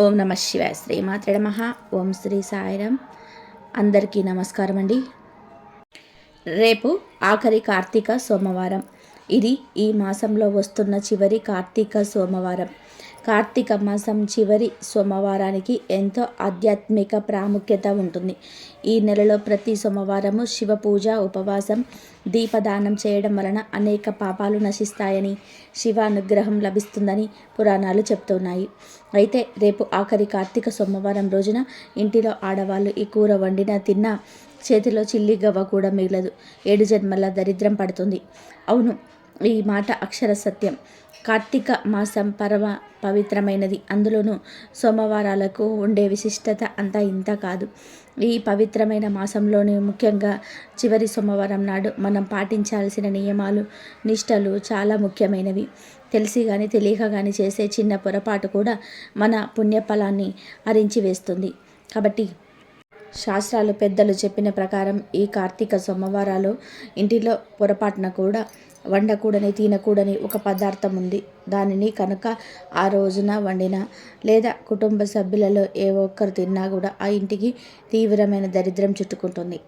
ఓం నమ శివాయ. శ్రీమాత్రే నమః. ఓం శ్రీ సాయిరామ్. అందరికీ నమస్కారం అండి. రేపు ఆఖరి కార్తీక సోమవారం. ఇది ఈ మాసంలో వస్తున్న చివరి కార్తీక సోమవారం. కార్తీక మాసం చివరి సోమవారానికి ఎంతో ఆధ్యాత్మిక ప్రాముఖ్యత ఉంటుంది. ఈ నెలలో ప్రతి సోమవారము శివ పూజ, ఉపవాసం, దీపదానం చేయడం వలన అనేక పాపాలు నశిస్తాయని, శివ అనుగ్రహం లభిస్తుందని పురాణాలు చెప్తున్నాయి. అయితే రేపు ఆఖరి కార్తీక సోమవారం రోజున ఇంటిలో ఆడవాళ్ళు ఈ కూర వండిన తిన్నా చేతిలో చిల్లి గవ్వ కూడా మిగలదు. 7 జన్మల దరిద్రం పడుతుంది. అవును, ఈ మాట అక్షర సత్యం. కార్తీక మాసం పవిత్రమైనది. అందులోనూ సోమవారాలకు ఉండే విశిష్టత అంతా ఇంత కాదు. ఈ పవిత్రమైన మాసంలోని ముఖ్యంగా చివరి సోమవారం నాడు మనం పాటించాల్సిన నియమాలు, నిష్టలు చాలా ముఖ్యమైనవి. తెలిసి కానీ తెలియక కానీ చేసే చిన్న పొరపాటు కూడా మన పుణ్యఫలాన్ని హరించి వేస్తుంది. కాబట్టి శాస్త్రాలు పెద్దలు చెప్పిన ప్రకారం ఈ కార్తీక సోమవారాలు ఇంటిలో పొరపాటున కూడా వండకూడని, తినకూడని ఒక పదార్థం ఉంది. దానిని కనుక ఆ రోజున వండినా లేదా కుటుంబ సభ్యులలో ఏ ఒక్కరు తిన్నా కూడా ఆ ఇంటికి తీవ్రమైన దరిద్రం చుట్టుకుంటుంది.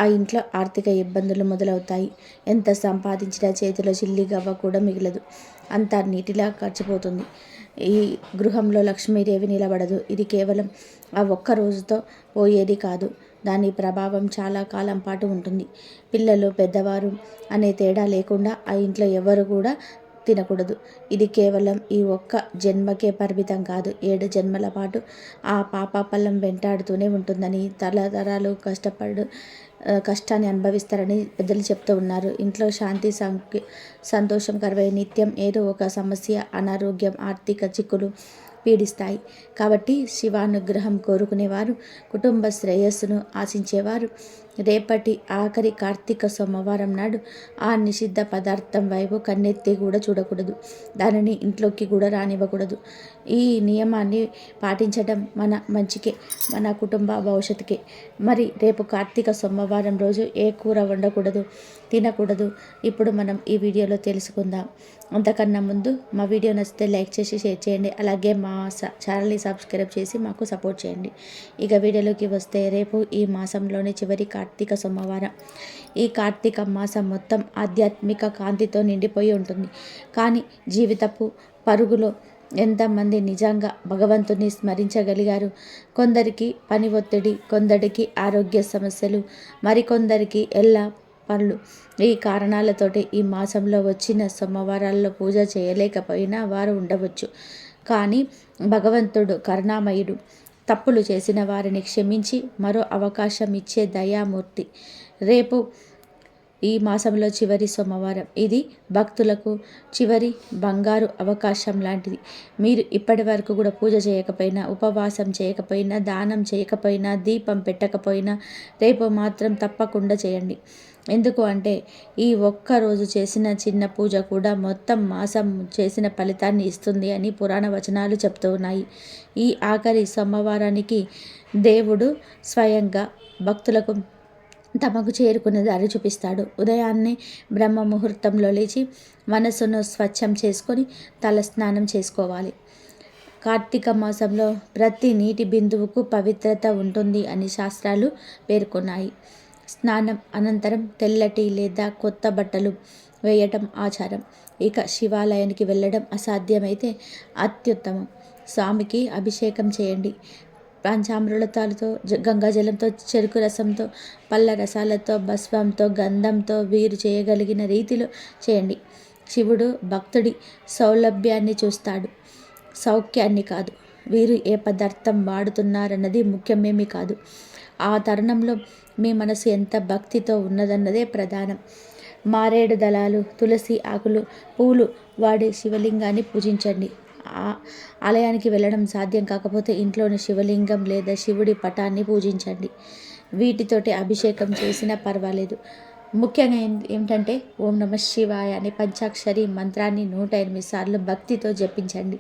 ఆ ఇంట్లో ఆర్థిక ఇబ్బందులు మొదలవుతాయి. ఎంత సంపాదించినా చేతిలో చిల్లి గవ్వ కూడా మిగలదు. అంతా నీటిలా ఖర్చుపోతుంది. ఈ గృహంలో లక్ష్మీదేవి నిలబడదు. ఇది కేవలం ఆ ఒక్క రోజుతో పోయేది కాదు. దాని ప్రభావం చాలా కాలం పాటు ఉంటుంది. పిల్లలు, పెద్దవారు అనే తేడా లేకుండా ఆ ఇంట్లో ఎవరు కూడా తినకూడదు. ఇది కేవలం ఈ ఒక్క జన్మకే పరిమితం కాదు. 7 జన్మల పాటు ఆ పాపఫలం వెంటాడుతూనే ఉంటుందని, తరతరాలు కష్టాన్ని అనుభవిస్తారని పెద్దలు చెప్తూ ఉన్నారు. ఇంట్లో శాంతి, సంతోషం కరువై నిత్యం ఏదో ఒక సమస్య, అనారోగ్యం, ఆర్థిక చిక్కులు పీడిస్తాయి. కాబట్టి శివానుగ్రహం కోరుకునేవారు, కుటుంబ శ్రేయస్సును ఆశించేవారు రేపటి ఆఖరి కార్తీక సోమవారం నాడు ఆ నిషిద్ధ పదార్థం వైపు కన్నెత్తి కూడా చూడకూడదు. దానిని ఇంట్లోకి కూడా రానివ్వకూడదు. ఈ నియమాన్ని పాటించడం మన మంచికే, మన కుటుంబ భవిష్యత్తుకే. మరి రేపు కార్తీక సోమవారం రోజు ఏ కూర వండకూడదు, తినకూడదు ఇప్పుడు మనం ఈ వీడియోలో తెలుసుకుందాం. అంతకన్నా ముందు మా వీడియో నచ్చితే లైక్ చేసి షేర్ చేయండి. అలాగే మా ఛానల్ని సబ్స్క్రైబ్ చేసి మాకు సపోర్ట్ చేయండి. ఇక వీడియోలోకి వస్తే, రేపు ఈ మాసంలోని చివరి కార్తీక సోమవారం. ఈ కార్తీక మాసం మొత్తం ఆధ్యాత్మిక కాంతితో నిండిపోయి ఉంటుంది. కానీ జీవితపు పరుగులో ఎంతమంది నిజంగా భగవంతుని స్మరించగలిగారు? కొందరికి పని ఒత్తిడి, కొందరికి ఆరోగ్య సమస్యలు, మరికొందరికి పనులు. ఈ కారణాలతోటి ఈ మాసంలో వచ్చిన సోమవారాల్లో పూజ చేయలేకపోయినా వారు ఉండవచ్చు. కానీ భగవంతుడు కరుణామయుడు. తప్పులు చేసిన వారిని క్షమించి మరో అవకాశం ఇచ్చే దయామూర్తి. రేపు ఈ మాసంలో చివరి సోమవారం. ఇది భక్తులకు చివరి బంగారు అవకాశం లాంటిది. మీరు ఇప్పటి వరకు కూడా పూజ చేయకపోయినా, ఉపవాసం చేయకపోయినా, దానం చేయకపోయినా, దీపం పెట్టకపోయినా రేపు మాత్రం తప్పకుండా చేయండి. ఎందుకు అంటే ఈ ఒక్కరోజు చేసిన చిన్న పూజ కూడా మొత్తం మాసం చేసిన ఫలితాన్ని ఇస్తుంది అని పురాణ వచనాలు చెప్తూ ఉన్నాయి. ఈ ఆఖరి సోమవారానికి దేవుడు స్వయంగా భక్తులకు తమకు చేరుకునే దారి చూపిస్తాడు. ఉదయాన్నే బ్రహ్మ ముహూర్తంలో లేచి మనసును స్వచ్ఛం చేసుకొని తల స్నానం చేసుకోవాలి. కార్తీక మాసంలో ప్రతి నీటి బిందువుకు పవిత్రత ఉంటుంది అని శాస్త్రాలు పేర్కొన్నాయి. స్నానం అనంతరం తెల్లటి లేదా కొత్త బట్టలు వేయటం ఆచారం. ఇక శివాలయానికి వెళ్ళడం అసాధ్యమైతే అత్యుత్తమం. స్వామికి అభిషేకం చేయండి. పంచామృతాలతో, గంగాజలంతో, చెరుకు రసంతో, పళ్ళ రసాలతో, భస్వంతో, గంధంతో వీరు చేయగలిగిన రీతిలో చేయండి. శివుడు భక్తుడి సౌలభ్యాన్ని చూస్తాడు, సౌఖ్యాన్ని కాదు. వీరు ఏ పదార్థం వాడుతున్నారన్నది ముఖ్యమేమీ కాదు. ఆ తరుణంలో మీ మనసు ఎంత భక్తితో ఉన్నదన్నదే ప్రధానం. మారేడు దళాలు, తులసి ఆకులు, పూలు వాడి శివలింగాన్ని పూజించండి. ఆలయానికి వెళ్ళడం సాధ్యం కాకపోతే ఇంట్లోని శివలింగం లేదా శివుడి పటాన్ని పూజించండి. వీటితోటి అభిషేకం చేసినా పర్వాలేదు. ముఖ్యంగా ఏమిటంటే ఓం నమ శివాయ అనే పంచాక్షరి మంత్రాన్ని 108 సార్లు భక్తితో జపించండి.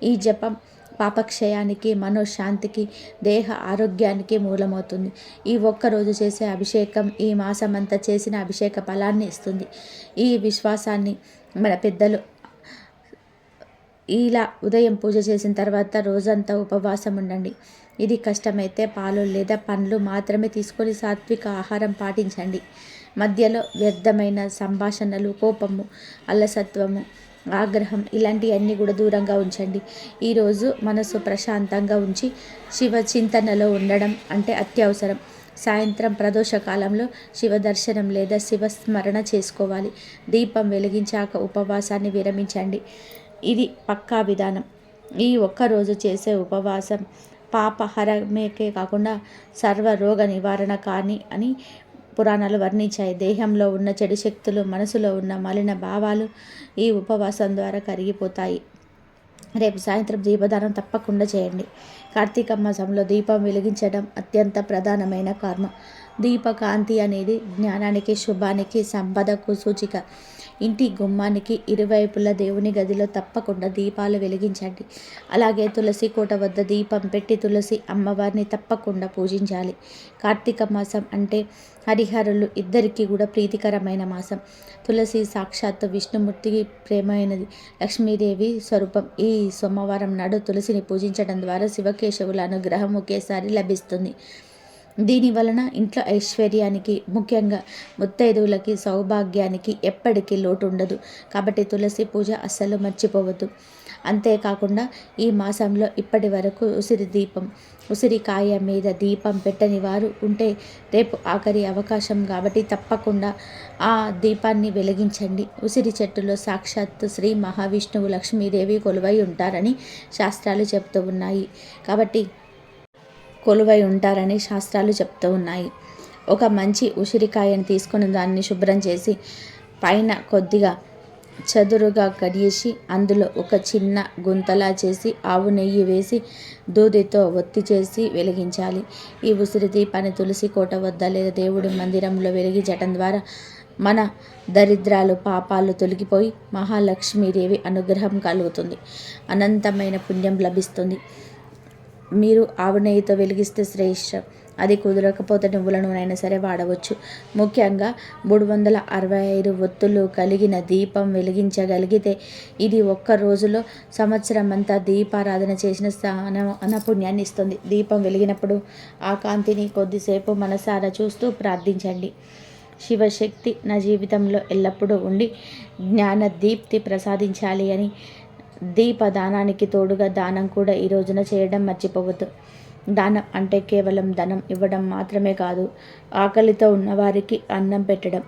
ఈ జపం పాపక్షయానికి, మనోశాంతికి, దేహ ఆరోగ్యానికి మూలమవుతుంది. ఈ ఒక్కరోజు చేసే అభిషేకం ఈ మాసమంతా చేసిన అభిషేక ఫలాన్ని ఇస్తుంది. ఈ విశ్వాసాన్ని మన పెద్దలు ఇలా ఉదయం పూజ చేసిన తర్వాత రోజంతా ఉపవాసం ఉండండి. ఇది కష్టమైతే పాలు లేదా పండ్లు మాత్రమే తీసుకొని సాత్విక ఆహారం పాటించండి. మధ్యలో వ్యర్థమైన సంభాషణలు, కోపము, అలసత్వము, ఆగ్రహం ఇలాంటివన్నీ కూడా దూరంగా ఉంచండి. ఈరోజు మనసు ప్రశాంతంగా ఉంచి శివ చింతనలో ఉండడం అంటే అత్యవసరం. సాయంత్రం ప్రదోష కాలంలో శివ దర్శనం లేదా శివస్మరణ చేసుకోవాలి. దీపం వెలిగించాక ఉపవాసాన్ని విరమించండి. ఇది పక్కా విధానం. ఈ ఒక్కరోజు చేసే ఉపవాసం పాపహరమేకే కాకుండా సర్వరోగ నివారణ కానీ అని పురాణాలు వర్ణించాయి. దేహంలో ఉన్న చెడు శక్తులు, మనసులో ఉన్న మలిన భావాలు ఈ ఉపవాసం ద్వారా కరిగిపోతాయి. రేపు సాయంత్రం దీపదానం తప్పకుండా చేయండి. కార్తీక మాసంలో దీపం వెలిగించడం అత్యంత ప్రధానమైన కర్మ. దీపకాంతి అనేది జ్ఞానానికి, శుభానికి, సంపదకు సూచిక. ఇంటి గుమ్మానికి ఇరువైపుల దేవుని గదిలో తప్పకుండా దీపాలు వెలిగించండి. అలాగే తులసి కోట వద్ద దీపం పెట్టి తులసి అమ్మవారిని తప్పకుండా పూజించాలి. కార్తీక మాసం అంటే హరిహరులు ఇద్దరికీ కూడా ప్రీతికరమైన మాసం. తులసి సాక్షాత్తు విష్ణుమూర్తికి ప్రేమైనది, లక్ష్మీదేవి స్వరూపం. ఈ సోమవారం నాడు తులసిని పూజించడం ద్వారా శివకేశవుల అనుగ్రహం ఒకేసారి లభిస్తుంది. దీని వలన ఇంట్లో ఐశ్వర్యానికి, ముఖ్యంగా ముత్తైదువులకి, సౌభాగ్యానికి ఎప్పటికీ లోటు ఉండదు. కాబట్టి తులసి పూజ అస్సలు మర్చిపోవద్దు. అంతేకాకుండా ఈ మాసంలో ఇప్పటి వరకు ఉసిరికాయ మీద దీపం పెట్టని వారు ఉంటే రేపు ఆఖరి అవకాశం కాబట్టి తప్పకుండా ఆ దీపాన్ని వెలిగించండి. ఉసిరి చెట్టులో సాక్షాత్తు శ్రీ మహావిష్ణువు, లక్ష్మీదేవి కొలువై ఉంటారని శాస్త్రాలు చెప్తూ ఉన్నాయి. చెప్తూ ఉన్నాయి. ఒక మంచి ఉసిరికాయను తీసుకొని దాన్ని శుభ్రం చేసి పైన కొద్దిగా చదురుగా కడిగేసి అందులో ఒక చిన్న గుంతలా చేసి ఆవు నెయ్యి వేసి దూదితో ఒత్తి చేసి వెలిగించాలి. ఈ ఉసిరి దీపాన్ని తులసి కోట వద్ద లేదా దేవుడి మందిరంలో వెలిగించటం ద్వారా మన దరిద్రాలు, పాపాలు తొలగిపోయి మహాలక్ష్మీదేవి అనుగ్రహం కలుగుతుంది. అనంతమైన పుణ్యం లభిస్తుంది. మీరు ఆవు నెయ్యితో వెలిగిస్తే శ్రేష్టం. అది కుదరకపోతే నువ్వుల నూనె సరే వాడవచ్చు. ముఖ్యంగా 365 ఒత్తులు కలిగిన దీపం వెలిగించగలిగితే ఇది ఒక్క రోజులో సంవత్సరం అంతా దీపారాధన చేసిన పుణ్యాన్ని ఇస్తుంది. దీపం వెలిగినప్పుడు ఆ కాంతిని కొద్దిసేపు మనసారా చూస్తూ ప్రార్థించండి. శివశక్తి నా జీవితంలో ఎల్లప్పుడూ ఉండి జ్ఞాన దీప్తి ప్రసాదించాలి అని. దీపదానానికి తోడుగా దానం కూడా ఈ రోజున చేయడం మర్చిపోవద్దు. దానం అంటే కేవలం ధనం ఇవ్వడం మాత్రమే కాదు, ఆకలితో ఉన్నవారికి అన్నం పెట్టడం.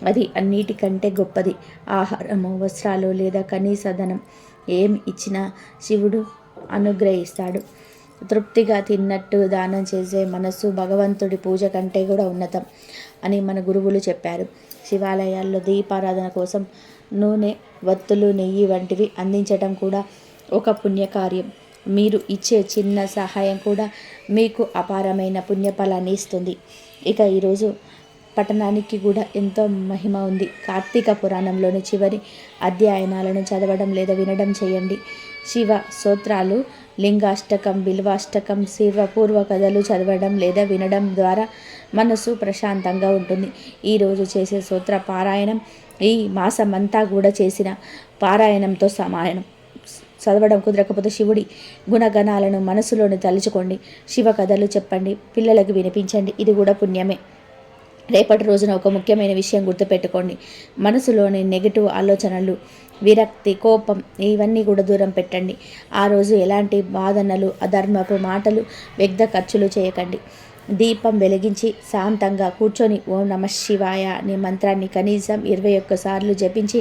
అది అన్నిటికంటే గొప్పది. ఆహారము, వస్త్రాలు లేదా కనీస ధనం ఏమి ఇచ్చినా శివుడు అనుగ్రహిస్తాడు. తృప్తిగా తిన్నట్టు దానం చేసే మనస్సు భగవంతుడి పూజ కంటే కూడా ఉన్నతం అని మన గురువులు చెప్పారు. శివాలయాల్లో దీపారాధన కోసం నూనె, వత్తులు, నెయ్యి వంటివి అందించడం కూడా ఒక పుణ్యకార్యం. మీరు ఇచ్చే చిన్న సహాయం కూడా మీకు అపారమైన పుణ్యఫలాన్ని ఇస్తుంది. ఇక ఈరోజు పఠనానికి కూడా ఎంతో మహిమ ఉంది. కార్తీక పురాణంలోని చివరి అధ్యాయనాలను చదవడం లేదా వినడం చేయండి. శివ స్తోత్రాలు, లింగాష్టకం, బిల్వాష్టకం, పూర్వ కథలు చదవడం లేదా వినడం ద్వారా మనసు ప్రశాంతంగా ఉంటుంది. ఈరోజు చేసే స్తోత్ర పారాయణం ఈ మాసమంతా కూడా చేసిన పారాయణంతో సమానం. చదవడం కుదరకపోతే శివుడి గుణగణాలను మనసులోని తలుచుకోండి. శివ కథలు చెప్పండి, పిల్లలకు వినిపించండి. ఇది కూడా పుణ్యమే. రేపటి రోజున ఒక ముఖ్యమైన విషయం గుర్తుపెట్టుకోండి. మనసులోని నెగిటివ్ ఆలోచనలు, విరక్తి, కోపం ఇవన్నీ కూడా దూరం పెట్టండి. ఆ రోజు ఎలాంటి వాదనలు, అధర్మపు మాటలు, వ్యర్థ ఖర్చులు చేయకండి. దీపం వెలిగించి శాంతంగా కూర్చొని ఓం నమః శివాయ అనే మంత్రాన్ని కనీసం 21 సార్లు జపించి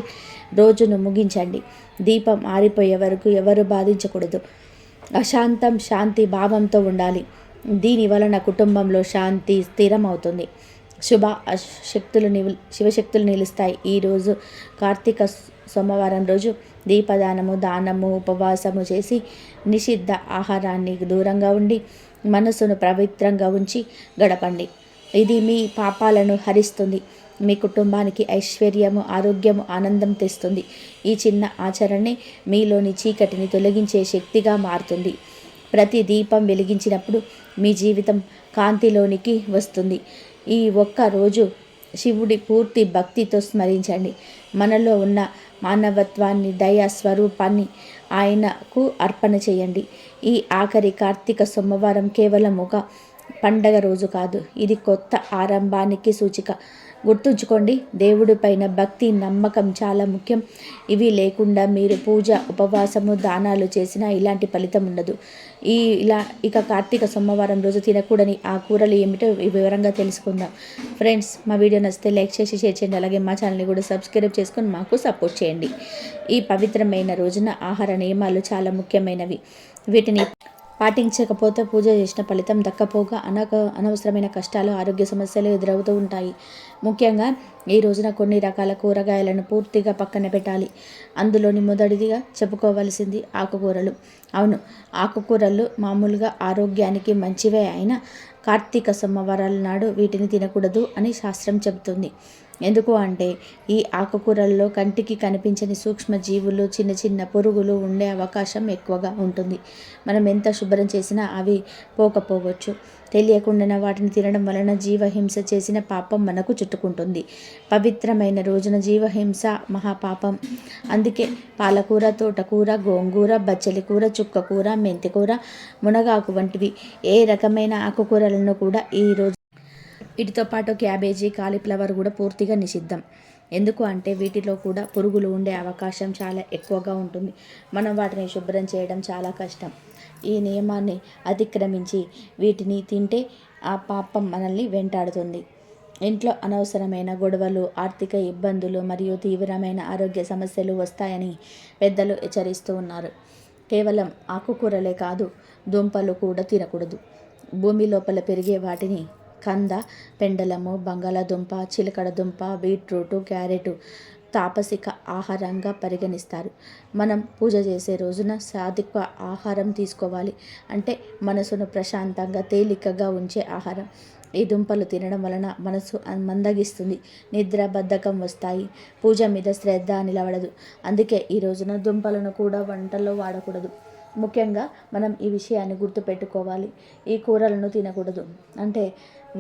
రోజును ముగించండి. దీపం ఆరిపోయే వరకు ఎవరు బాధించకూడదు. అశాంతం శాంతి భావంతో ఉండాలి. దీని వలన కుటుంబంలో శాంతి స్థిరమవుతుంది. శివశక్తులు నిలుస్తాయి. ఈరోజు కార్తీక సోమవారం రోజు దీపదానము, దానము, ఉపవాసము చేసి నిషిద్ధ ఆహారాన్ని దూరంగా ఉండి మనసును పవిత్రంగా ఉంచి గడపండి. ఇది మీ పాపాలను హరిస్తుంది. మీ కుటుంబానికి ఐశ్వర్యము, ఆరోగ్యము, ఆనందం తెస్తుంది. ఈ చిన్న ఆచరణే మీలోని చీకటిని తొలగించే శక్తిగా మారుతుంది. ప్రతి దీపం వెలిగించినప్పుడు మీ జీవితం కాంతిలోనికి వస్తుంది. ఈ ఒక్క రోజు శివుడి పూర్తి భక్తితో స్మరించండి. మనలో ఉన్న మానవత్వాన్ని, దయా స్వరూపాన్ని ఆయనకు అర్పణ చేయండి. ఈ ఆఖరి కార్తీక సోమవారం కేవలం ఒక పండగ రోజు కాదు, ఇది కొత్త ఆరంభానికి సూచిక. గుర్తుంచుకోండి, దేవుడి పైన భక్తి, నమ్మకం చాలా ముఖ్యం. ఇవి లేకుండా మీరు పూజ, ఉపవాసము, దానాలు చేసినా ఇలాంటి ఫలితం ఉండదు. ఇక కార్తీక సోమవారం రోజు తినకూడని ఆ కూరలు ఏమిటో వివరంగా తెలుసుకుందాం. ఫ్రెండ్స్, మా వీడియో నచ్చితే లైక్ చేసి షేర్ చేయండి. అలాగే మా ఛానల్ని కూడా సబ్స్క్రైబ్ చేసుకొని మాకు సపోర్ట్ చేయండి. ఈ పవిత్రమైన రోజున ఆహార నియమాలు చాలా ముఖ్యమైనవి. వీటిని పాటించకపోతే పూజ చేసిన ఫలితం దక్కపోగా అనవసరమైన కష్టాలు, ఆరోగ్య సమస్యలు ఎదురవుతూ ఉంటాయి. ముఖ్యంగా ఈ రోజున కొన్ని రకాల కూరగాయలను పూర్తిగా పక్కన పెట్టాలి. అందులోని మొదటిదిగా చెప్పుకోవలసింది ఆకుకూరలు. అవును, ఆకుకూరలు మామూలుగా ఆరోగ్యానికి మంచివే అయినా కార్తీక సోమవారాల నాడు వీటిని తినకూడదు అని శాస్త్రం చెబుతుంది. ఎందుకు అంటే ఈ ఆకుకూరల్లో కంటికి కనిపించని సూక్ష్మజీవులు, చిన్న చిన్న పురుగులు ఉండే అవకాశం ఎక్కువగా ఉంటుంది. మనం ఎంత శుభ్రం చేసినా అవి పోకపోవచ్చు. తెలియకుండా వాటిని తినడం వలన జీవహింస చేసిన పాపం మనకు చుట్టుకుంటుంది. పవిత్రమైన రోజున జీవహింస మహాపాపం. అందుకే పాలకూర, తోటకూర, గోంగూర, బచ్చలి కూర, చుక్కకూర, మెంతికూర, మునగాకు వంటివి ఏ రకమైన ఆకుకూరలను కూడా ఈరోజు వీటితో పాటు క్యాబేజీ, కాలీఫ్లవర్ కూడా పూర్తిగా నిషిద్ధం. ఎందుకు అంటే వీటిలో కూడా పురుగులు ఉండే అవకాశం చాలా ఎక్కువగా ఉంటుంది. మనం వాటిని శుభ్రం చేయడం చాలా కష్టం. ఈ నియమాన్ని అతిక్రమించి వీటిని తింటే ఆ పాపం మనల్ని వెంటాడుతుంది. ఇంట్లో అనవసరమైన గొడవలు, ఆర్థిక ఇబ్బందులు మరియు తీవ్రమైన ఆరోగ్య సమస్యలు వస్తాయని పెద్దలు హెచ్చరిస్తూ ఉన్నారు. కేవలం ఆకుకూరలే కాదు, దుంపలు కూడా తినకూడదు. భూమి లోపల పెరిగే వాటిని కంద, పెండలము, బంగాళాదుంప, చిలకడ దుంప, బీట్రూటు, క్యారెట్ తాపసిక ఆహారంగా పరిగణిస్తారు. మనం పూజ చేసే రోజున సాత్విక ఆహారం తీసుకోవాలి. అంటే మనసును ప్రశాంతంగా, తేలికగా ఉంచే ఆహారం. ఈ దుంపలు తినడం వలన మనసు మందగిస్తుంది, నిద్ర, బద్ధకం వస్తాయి, పూజ మీద శ్రద్ధ నిలబడదు. అందుకే ఈ రోజున దుంపలను కూడా వంటల్లో వాడకూడదు. ముఖ్యంగా మనం ఈ విషయాన్ని గుర్తుపెట్టుకోవాలి. ఈ కూరలను తినకూడదు అంటే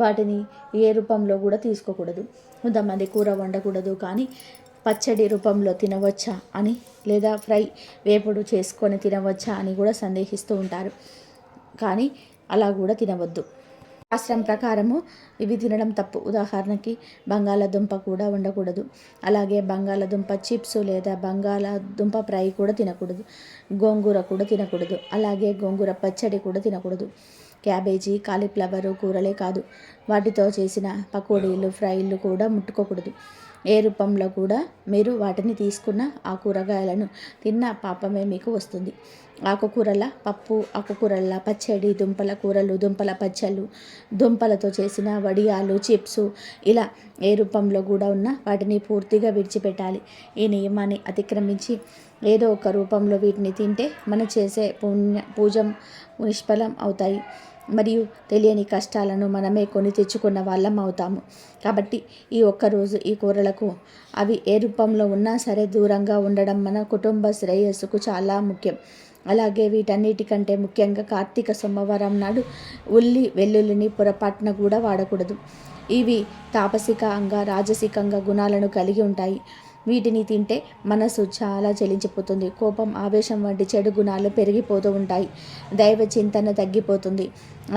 వాటిని ఏ రూపంలో కూడా తీసుకోకూడదు. కొంతమంది కూర వండకూడదు కానీ పచ్చడి రూపంలో తినవచ్చా అని, లేదా ఫ్రై, వేపుడు చేసుకొని తినవచ్చా అని కూడా సందేహిస్తూ ఉంటారు. కానీ అలా కూడా తినవద్దు. శాస్త్రం ప్రకారము ఇవి తినడం తప్పు. ఉదాహరణకి బంగాళాదుంప కూడా ఉండకూడదు. అలాగే బంగాళాదుంప చిప్స్ లేదా బంగాళాదుంప ఫ్రై కూడా తినకూడదు. గోంగూర కూడా తినకూడదు. అలాగే గోంగూర పచ్చడి కూడా తినకూడదు. క్యాబేజీ, కాలీఫ్లవర్ కూరలే కాదు, వాటితో చేసిన పకోడీలు, ఫ్రైలు కూడా ముట్టుకోకూడదు. ఏ రూపంలో కూడా మీరు వాటిని తీసుకున్న ఆ కూరగాయలను తిన్న పాపమే మీకు వస్తుంది. ఆకుకూరల పప్పు, ఆకుకూరల పచ్చడి, దుంపల కూరలు, దుంపల పచ్చళ్ళు, దుంపలతో చేసిన వడియాలు, చిప్స్, ఇలా ఏ రూపంలో కూడా ఉన్నా వాటిని పూర్తిగా విడిచిపెట్టాలి. ఈ నియమాన్ని అతిక్రమించి ఏదో ఒక రూపంలో వీటిని తింటే మనం చేసే పూజం నిష్ఫలం అవుతాయి. మరియు తెలియని కష్టాలను మనమే కొని తెచ్చుకున్న వాళ్ళం అవుతాము. కాబట్టి ఈ ఒక్కరోజు ఈ కూరలకు అవి ఏ రూపంలో ఉన్నా సరే దూరంగా ఉండడం మన కుటుంబ శ్రేయస్సుకు చాలా ముఖ్యం. అలాగే వీటన్నిటికంటే ముఖ్యంగా కార్తీక సోమవారం నాడు ఉల్లి, వెల్లుల్లిని పొరపాటున కూడా వాడకూడదు. ఇవి తాపసికంగా, రాజసికంగా గుణాలను కలిగి ఉంటాయి. వీటిని తింటే మనసు చాలా చలించిపోతుంది. కోపం, ఆవేశం వంటి చెడు గుణాలు పెరిగిపోతూ ఉంటాయి. దైవ చింతన తగ్గిపోతుంది.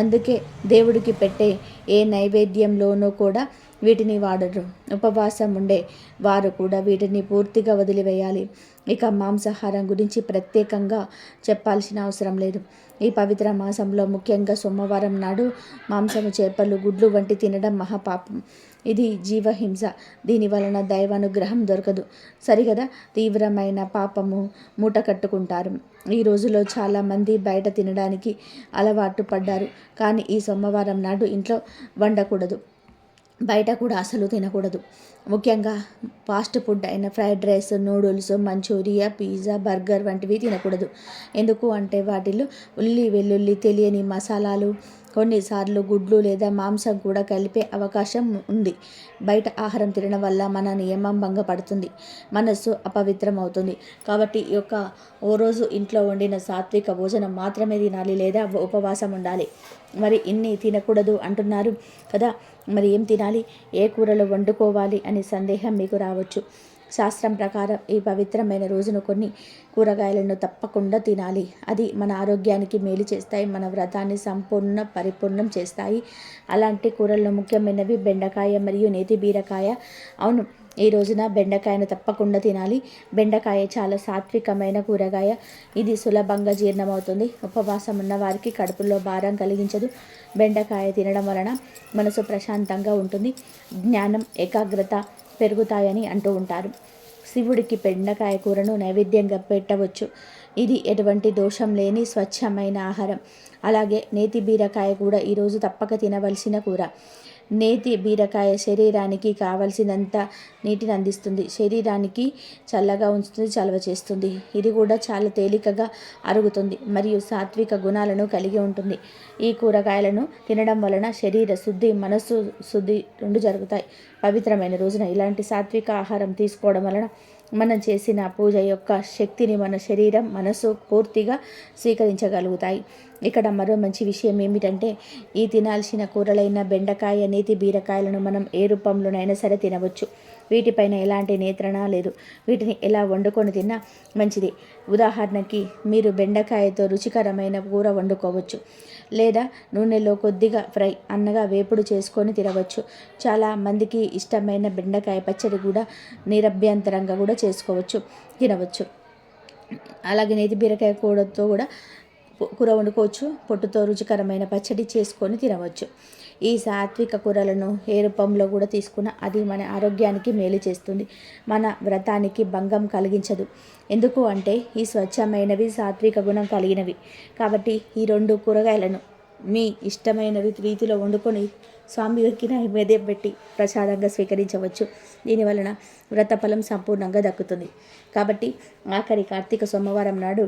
అందుకే దేవుడికి పెట్టే ఏ నైవేద్యంలోనూ కూడా వీటిని వాడరు. ఉపవాసం ఉండే వారు కూడా వీటిని పూర్తిగా వదిలివేయాలి. ఇక మాంసాహారం గురించి ప్రత్యేకంగా చెప్పాల్సిన అవసరం లేదు. ఈ పవిత్ర మాసంలో ముఖ్యంగా సోమవారం నాడు మాంసము, చేపలు, గుడ్లు వంటి తినడం మహాపాపం. ఇది జీవహింస. దీని వలన దైవానుగ్రహం దొరకదు. సరిగదా? తీవ్రమైన పాపము మూట కట్టుకుంటారు. ఈ రోజులో చాలామంది బయట తినడానికి అలవాటు పడ్డారు. కానీ ఈ సోమవారం నాడు ఇంట్లో వండకూడదు, బయట కూడా అసలు తినకూడదు. ముఖ్యంగా ఫాస్ట్ ఫుడ్ అయిన fried rice, noodles, manchuria, pizza, burger వంటివి తినకూడదు. ఎందుకు అంటే వాటిలో ఉల్లి, వెల్లుల్లి, తెలియని మసాలాలు, కొన్నిసార్లు గుడ్లు లేదా మాంసం కూడా కలిపే అవకాశం ఉంది. బయట ఆహారం తినడం వల్ల మన నియమం భంగపడుతుంది, మనస్సు అపవిత్రం అవుతుంది. కాబట్టి ఓ రోజు ఇంట్లో వండిన సాత్విక భోజనం మాత్రమే తినాలి లేదా ఉపవాసం ఉండాలి. మరి ఇన్ని తినకూడదు అంటున్నారు కదా. మరి ఏం తినాలి, ఏ కూరలు వండుకోవాలి అనే సందేహం మీకు రావచ్చు. శాస్త్రం ప్రకారం ఈ పవిత్రమైన రోజును కొన్ని కూరగాయలను తప్పకుండా తినాలి. అది మన ఆరోగ్యానికి మేలు చేస్తాయి, మన వ్రతాన్ని పరిపూర్ణం చేస్తాయి. అలాంటి కూరల్లో ముఖ్యమైనవి బెండకాయ మరియు నేతి బీరకాయ. అవును, ఈ రోజున బెండకాయను తప్పకుండా తినాలి. బెండకాయ చాలా సాత్వికమైన కూరగాయ. ఇది సులభంగా జీర్ణమవుతుంది. ఉపవాసం ఉన్న వారికి కడుపులో భారం కలిగించదు. బెండకాయ తినడం వలన మనసు ప్రశాంతంగా ఉంటుంది, జ్ఞానం, ఏకాగ్రత పెరుగుతాయని అంటూ ఉంటారు. శివుడికి బెండకాయ కూరను నైవేద్యంగా పెట్టవచ్చు. ఇది ఎటువంటి దోషం లేని స్వచ్ఛమైన ఆహారం. అలాగే నేతి బీరకాయ కూడా ఈరోజు తప్పక తినవలసిన కూర. నేతి బీరకాయ శరీరానికి కావలసినంత నీటిని అందిస్తుంది, శరీరానికి చల్లగా ఉంచుతుంది, చలవ చేస్తుంది. ఇది కూడా చాలా తేలికగా అరుగుతుంది మరియు సాత్విక గుణాలను కలిగి ఉంటుంది. ఈ కూరగాయలను తినడం వలన శరీర శుద్ధి, మనస్సు శుద్ధి రెండు జరుగుతాయి. పవిత్రమైన రోజున ఇలాంటి సాత్విక ఆహారం తీసుకోవడం వలన మనం చేసిన పూజ యొక్క శక్తిని మన శరీరం, మనసు పూర్తిగా స్వీకరించగలుగుతాయి. ఇక్కడ మరో మంచి విషయం ఏమిటంటే, ఈ తినాల్సిన కూరలైన బెండకాయ, నేతి బీరకాయలను మనం ఏ రూపంలోనైనా సరే తినవచ్చు. వీటిపైన ఎలాంటి నియంత్రణ లేదు. వీటిని ఎలా వండుకొని తిన్నా మంచిది. ఉదాహరణకి మీరు బెండకాయతో రుచికరమైన కూర వండుకోవచ్చు, లేదా నూనెలో కొద్దిగా ఫ్రై అన్నగా వేపుడు చేసుకొని తినవచ్చు. చాలా మందికి ఇష్టమైన బెండకాయ పచ్చడి కూడా నిరభ్యంతరంగా కూడా చేసుకోవచ్చు, తినవచ్చు. అలాగే నేతి బీరకాయ కూరతో కూడా కూర వండుకోవచ్చు, పొట్టుతో రుచికరమైన పచ్చడి చేసుకొని తినవచ్చు. ఈ సాత్విక కూరలను ఏ రూపంలో కూడా తీసుకున్న అది మన ఆరోగ్యానికి మేలు చేస్తుంది, మన వ్రతానికి భంగం కలిగించదు. ఎందుకు అంటే ఈ స్వచ్ఛమైనవి, సాత్విక గుణం కలిగినవి. కాబట్టి ఈ 2 కూరగాయలను మీ ఇష్టమైన రీతిలో వండుకొని స్వామివారికి నైవేద్యం పెట్టి ప్రసాదంగా స్వీకరించవచ్చు. దీనివలన వ్రతఫలం సంపూర్ణంగా దక్కుతుంది. కాబట్టి ఆఖరి కార్తీక సోమవారం నాడు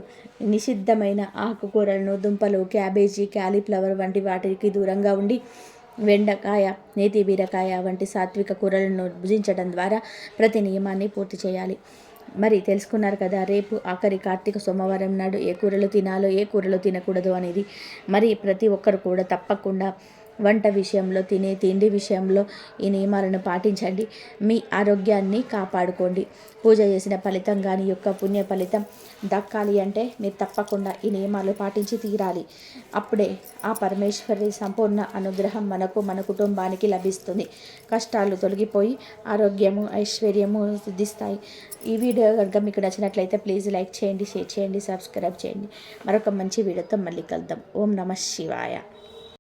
నిషిద్ధమైన ఆకుకూరలను, దుంపలు, క్యాబేజీ, క్యాలీఫ్లవర్ వంటి వాటికి దూరంగా ఉండి బెండకాయ, నేతి బీరకాయ వంటి సాత్విక కూరలను భుజించడం ద్వారా ప్రతి నియమాన్ని పూర్తి చేయాలి. మరి తెలుసుకున్నారు కదా, రేపు ఆఖరి కార్తీక సోమవారం నాడు ఏ కూరలు తినాలో, ఏ కూరలు తినకూడదు అనేది. మరి ప్రతి ఒక్కరు కూడా తప్పకుండా వంట విషయంలో, తినే తిండి విషయంలో ఈ నియమాలను పాటించండి. మీ ఆరోగ్యాన్ని కాపాడుకోండి. పూజ చేసిన ఫలితం కానీ యొక్క పుణ్య ఫలితం దక్కాలి అంటే మీరు తప్పకుండా ఈ నియమాలు పాటించి తీరాలి. అప్పుడే ఆ పరమేశ్వరి సంపూర్ణ అనుగ్రహం మనకు, మన కుటుంబానికి లభిస్తుంది. కష్టాలు తొలగిపోయి ఆరోగ్యము, ఐశ్వర్యము సిద్ధిస్తాయి. ఈ వీడియో కనుక మీకు నచ్చినట్లయితే ప్లీజ్ లైక్ చేయండి, షేర్ చేయండి, సబ్స్క్రైబ్ చేయండి. మరొక మంచి వీడియోతో మళ్ళీ కలుద్దాం. ఓం నమః శివాయ.